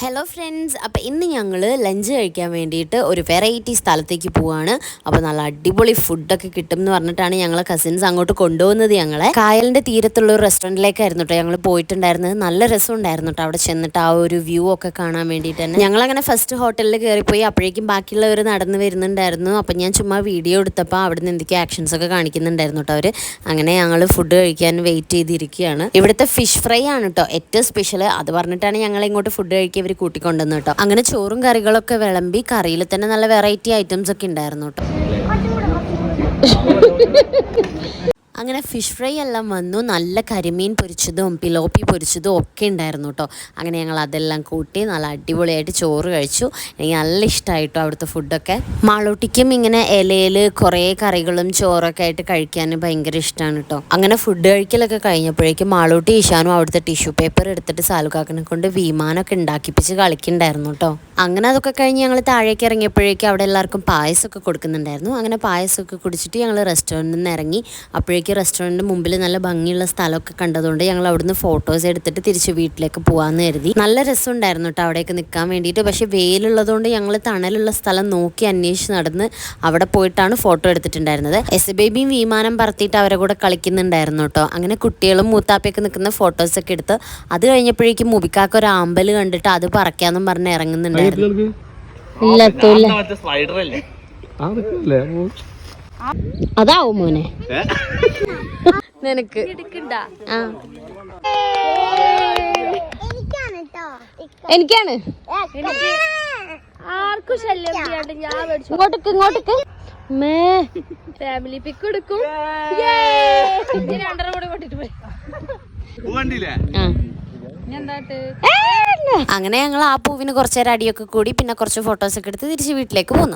Hello friends, അപ്പോൾ ഇന്ന് ഞങ്ങൾ ലഞ്ച് കഴിക്കാൻ വേണ്ടിയിട്ട് ഒരു വെറൈറ്റി സ്ഥലത്തേക്ക് പോവാണ്. അപ്പോൾ നല്ല അടിപൊളി ഫുഡൊക്കെ കിട്ടും എന്ന് പറഞ്ഞിട്ടാണ് ഞങ്ങളെ കസിൻസ് അങ്ങോട്ട് കൊണ്ടുപോകുന്നത്. ഞങ്ങളെ കായലിൻ്റെ തീരത്തുള്ള ഒരു റെസ്റ്റോറൻറ്റിലേക്കായിരുന്നു കേട്ടോ ഞങ്ങൾ പോയിട്ടുണ്ടായിരുന്നത്. നല്ല രസം ഉണ്ടായിരുന്നു കേട്ടോ അവിടെ ചെന്നിട്ട് ആ ഒരു വ്യൂ ഒക്കെ കാണാൻ വേണ്ടിയിട്ട് തന്നെ. ഞങ്ങളങ്ങനെ ഫസ്റ്റ് ഹോട്ടലിൽ കയറിപ്പോയി. അപ്പോഴേക്കും ബാക്കിയുള്ളവർ നടന്ന് വരുന്നുണ്ടായിരുന്നു. അപ്പം ഞാൻ ചുമ്മാ വീഡിയോ എടുത്തപ്പോൾ അവിടെ നിന്ന് എന്തൊക്കെയോ ആക്ഷൻസ് ഒക്കെ കാണിക്കുന്നുണ്ടായിരുന്നു കേട്ടോ അവർ. അങ്ങനെ ഞങ്ങൾ ഫുഡ് കഴിക്കാൻ വെയിറ്റ് ചെയ്തിരിക്കുകയാണ്. ഇവിടുത്തെ ഫിഷ് ഫ്രൈ ആണ് കേട്ടോ ഏറ്റവും സ്പെഷ്യൽ. അത് പറഞ്ഞിട്ടാണ് ഞങ്ങൾ ഇങ്ങോട്ട് ഫുഡ് കഴിക്കുക കൂട്ടിക്കൊണ്ടുവന്നു കേട്ടോ. അങ്ങനെ ചോറും കറികളൊക്കെ വിളമ്പി, കറിയിൽ തന്നെ നല്ല വെറൈറ്റി ഐറ്റംസ് ഒക്കെ ഉണ്ടായിരുന്നു കേട്ടോ. അങ്ങനെ ഫിഷ് ഫ്രൈ എല്ലാം വന്നു. നല്ല കരിമീൻ പൊരിച്ചതും പിലോപ്പി പൊരിച്ചതും ഒക്കെ ഉണ്ടായിരുന്നു കേട്ടോ. അങ്ങനെ ഞങ്ങൾ അതെല്ലാം കൂട്ടി നല്ല അടിപൊളിയായിട്ട് ചോറ് കഴിച്ചു. എനിക്ക് നല്ല ഇഷ്ടമായിട്ടോ അവിടുത്തെ ഫുഡൊക്കെ. മാളൂട്ടിക്കും ഇങ്ങനെ ഇലയിൽ കുറേ കറികളും ചോറൊക്കെ ആയിട്ട് കഴിക്കാൻ ഭയങ്കര ഇഷ്ടമാണ് കേട്ടോ. അങ്ങനെ ഫുഡ് കഴിക്കലൊക്കെ കഴിഞ്ഞപ്പോഴേക്കും മാളൂട്ടി ഈശാനും അവിടുത്തെ ടിഷ്യൂ പേപ്പർ എടുത്തിട്ട് സാലുക്കാക്കനെ കൊണ്ട് വിമാനമൊക്കെ ഉണ്ടാക്കിപ്പിച്ച് കളിക്കുന്നുണ്ടായിരുന്നു കേട്ടോ. അങ്ങനെ അതൊക്കെ കഴിഞ്ഞ് ഞങ്ങൾ താഴേക്ക് ഇറങ്ങിയപ്പോഴേക്കും അവിടെ എല്ലാവർക്കും പായസമൊക്കെ കൊടുക്കുന്നുണ്ടായിരുന്നു. അങ്ങനെ പായസമൊക്കെ കുടിച്ചിട്ട് ഞങ്ങൾ റെസ്റ്റോറൻറ്റിൽ നിന്ന് ഇറങ്ങി. അപ്പോഴേക്കും റെസ്റ്റോറൻറ്റിൻ്റെ മുമ്പിൽ നല്ല ഭംഗിയുള്ള സ്ഥലമൊക്കെ കണ്ടതുകൊണ്ട് ഞങ്ങൾ അവിടുന്ന് ഫോട്ടോസ് എടുത്തിട്ട് തിരിച്ച് വീട്ടിലേക്ക് പോകാമെന്ന് കരുതി. നല്ല രസം ഉണ്ടായിരുന്നു കേട്ടോ അവിടേക്ക് നിൽക്കാൻ വേണ്ടിയിട്ട്. പക്ഷേ വെയിലുള്ളതുകൊണ്ട് ഞങ്ങൾ തണലുള്ള സ്ഥലം നോക്കി അന്വേഷിച്ച് നടന്ന് അവിടെ പോയിട്ടാണ് ഫോട്ടോ എടുത്തിട്ടുണ്ടായിരുന്നത്. എസ് ബേബിയും വിമാനം പറത്തിയിട്ട് അവരെ കൂടെ കളിക്കുന്നുണ്ടായിരുന്നു കേട്ടോ. അങ്ങനെ കുട്ടികളും മൂത്താപ്പയൊക്കെ നിൽക്കുന്ന ഫോട്ടോസൊക്കെ എടുത്ത് അത് കഴിഞ്ഞപ്പോഴേക്കും മുബിക്കാക്ക് ഒരു ആമ്പൽ കണ്ടിട്ട് അത് പറക്കാന്നും പറഞ്ഞ് ഇറങ്ങുന്നുണ്ടായിരുന്നു. അതാവും മോനെ നിനക്ക്. എനിക്കാണ് ആർക്കും ശല്യം ഞാൻ ഇങ്ങോട്ടേക്ക് ഇങ്ങോട്ടേക്ക് ഫാമിലി പിക്ക് എടുക്കും. രണ്ടര കൂടെ കൊണ്ടിട്ട് പോയി. അങ്ങനെ ഞങ്ങൾ ആ പൂവിന് കുറച്ചേരം അടിയൊക്കെ കൂടി പിന്നെ കുറച്ച് ഫോട്ടോസൊക്കെ എടുത്ത് തിരിച്ച് വീട്ടിലേക്ക് പോന്നു.